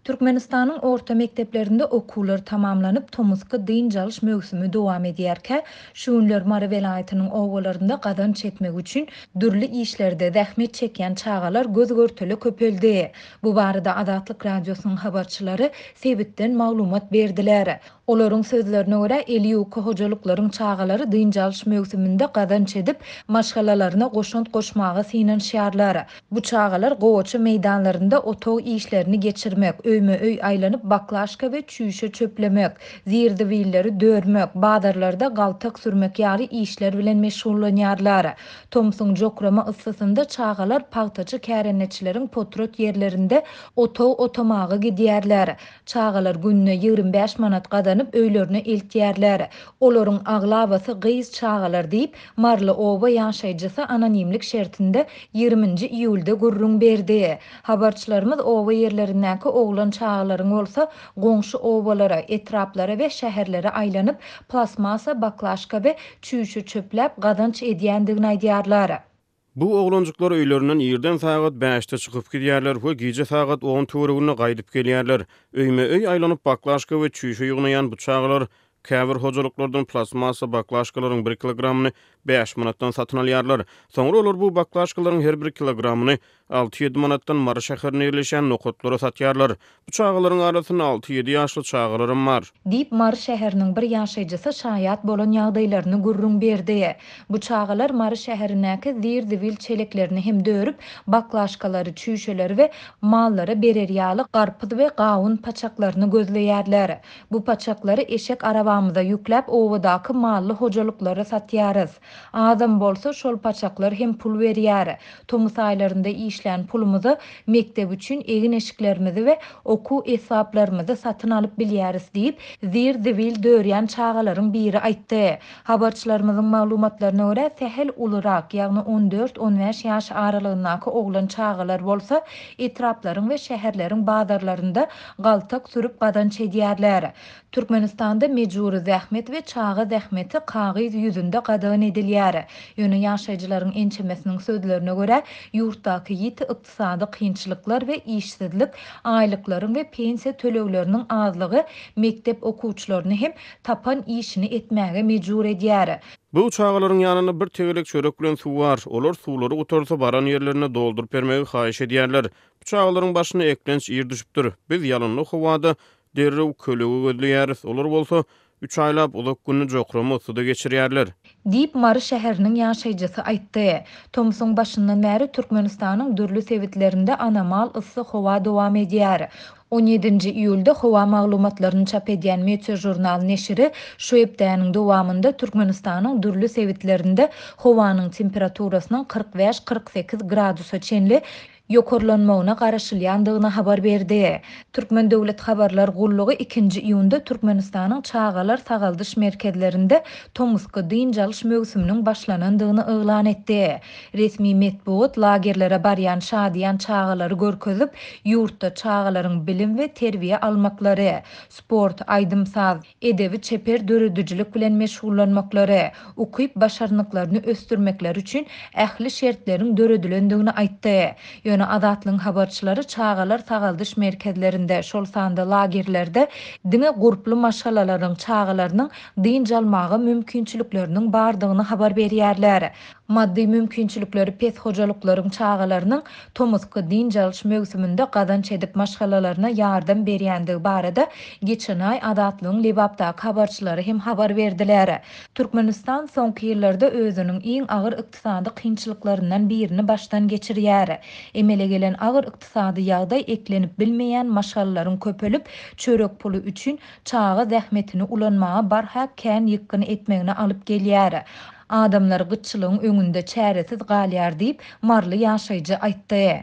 Türkmenistanyň orta mekdeplerinde okullar tamamlanyp Tomuzky dyn jalyş mögsümi dowam edýärkä, şu günler Mara welaýatynyň owalarynda gadan çetmek üçin dürli işlerde zähmet çekýän çagalar göz görteli köpeldi. Bu barada Adatlyk radiosynyň habarçylary sebitden maglumat berdiler. Olaryň sözlerine görä Eliýuka hojalyklaryň çagalary dyn jalyş mögsüminde gadan çedip maşgalalaryna goşunt goşmagy synanşýarlar. Bu çagalar gowaça meýdanlarynda otog işlerini geçirmek, öýme-öý aýlanyp baklaşka we çüýşe çöplemek, zirdiwilleri dörmek, badarlarda galtak sürmek ýaly işler bilen meşgullanýarlar. Tomsun jokrama ıssysynda çagalar pagtaçy kärenetçileriň potrot yerlerinde otog otomagy gidýärler. Çagalar gününe 25 manat gadanyp öýlerine eltýärler. Olaryň aglabasy gyz çagalar diýip Marly oba ýaşaýjysy anonimlik şertinde 20-nji iýulda gurrun berdi. Habarçylarymyz oba yerlerindäki oglan çagalaryň bolsa goňşy obalara, etraplara we şäherlere aýlanyp plasmasa, baklaşka we çüýşe çöpläp gadanç edýändigini aýdýarlar. Bu oglanjyklar öýlerinden ýerden sagat 5-de çykyp gidýärler we gije sagat 10 töweregine gaýdyp gelýärler. Öýme-öý aýlanyp baklaşka we çüýşe ýygnaýan bu çagalar käbir hojalyklardan plasmasa baklaşkalaryň 1 kilogramyny 5 manatdan satyn alýarlar. Soňra olar bu baklaşkalaryň her 1 kilogramyny 6-7 manatdan Mara şäherine ýerleşen nokotlara satýarlar. Bu çagalaryň arasynda 6-7 ýaşly çagalarym bar. Diýip Mara şäheriniň bir ýaşaýjysy şaýat bolan ýagdaýlaryny gurrun berdi. Bu çagalar Mara şäherindäki zirdiwil çeleklerini hem dörüp baklaşkalary, çüýşeleri we mallary berer ýaly garpyz we gawun paçaklaryny gözleýärler. Bu paçaklary eşek arabamyza ýükläp owadaky mally hojalyklara satýarys. Adam bolsa şol paçaklar hem pul berýär. Tomuz aýlarynda işlän pulumuzy mektep üçin egin eşiklerimizi we oku esaplarymyzy satyn alyp bilýäris diýip zirdiwil dörýän çagalaryň biri aýtdy. Habarçylarymyzyň maglumatlaryna görä sehel ulurak, ýagny 14-15 ýaş aralygyndaky oglan çagalar bolsa etraplaryň we şäherleriň badarlarynda galtak sürüp gadan çedýärler. Türkmenistanda mejburi zähmet we çaga zähmeti kagyz ýüzünde gadan edilýär. Ýöne ýaşaýjylaryň ençemesiniň sözlerine görä ýurtdaky ýiti ykdysady kynçylyklar we işsizlik, aýlyklaryň we pensiýa tölegleriniň azlygy mektep okuwçylaryny hem tapan işini etmäge mejbur edýär. Bu çagalaryň ýanyna bir tegelek çörek bilen suw bar. Olar suwlary utarsa baran ýerlerine doldurup bermegi haýyş edýärler. Bu çagalaryň başyna eklenç ýer düşüpdir. Biz ýalynly howada derrew kölegi gözleýäris. Olar bolsa 3 aýlap ulak günni jokrama suda geçirýärler. Diýip Mara şäheriniň ýaşaýjysy aýtdy. Tomsuň başyndan bäri Türkmenistanyň dürli sebitlerinde anamal ıssy howa dowam edýär. 17-nji iýulda howa maglumatlaryny çap edýän Meteor jurnal neşiri şu epdäniň dowamında Türkmenistanyň dürli sebitlerinde howanyň temperaturasynyň 45-48 gradusa çenli ýokarlanmagyna garaşylýandygyny habar berdi. Türkmen döwlet habarlar gullugy 2-nji iýunda Türkmenistanyň çagalar sagaldyş merkezlerinde Tomuzky dyn jalyş mögsüminiň başlanandygyny eglan etdi. Resmi medpuat lagerlere barýan şadýan çagalary görkezip, ýurtda çagalaryň bilim we terbiýe almaklary, sport, aýdymsaz, edebi çeper döredüjilik bilen meşgullanmaklary, ukyp başarnyklaryny östürmekleri üçin ähli şertleriň döredilendigini aýtdy. Ýöne Adatlyň habarçylary çagalar sagaldyş merkezlerinde, şol sanda lagerlerde diňe gurply maşgalalaryň çagalarynyň dyn jalmagy mümkinçilikleriniň bardygyny habar berýärler. Maddi mümkinçilikleri pes hojalyklaryň çagalarynyň Tomuzky dyn jalyş mögsüminde gadan çedip maşgalalaryna ýardam berýändigi barada geçen aý Adatlyň Lebapdaky habarçylary hem habar berdiler. Türkmenistan soňky ýyllarda özüniň iň agyr ykdysady kynçylyklaryndan birini başdan geçirýär. Emele gelen agyr ykdysady ýagdaý eklenip bilmeýän maşgallalaryň köpelip çörek pulu üçin çaga zähmetini ulanmaga barhak kän ýykgyny etmegine alyp gelýär. Adamlar gyçylygyň öňünde çäresiz galýar diýip Marly ýaşaýjy aýtdy.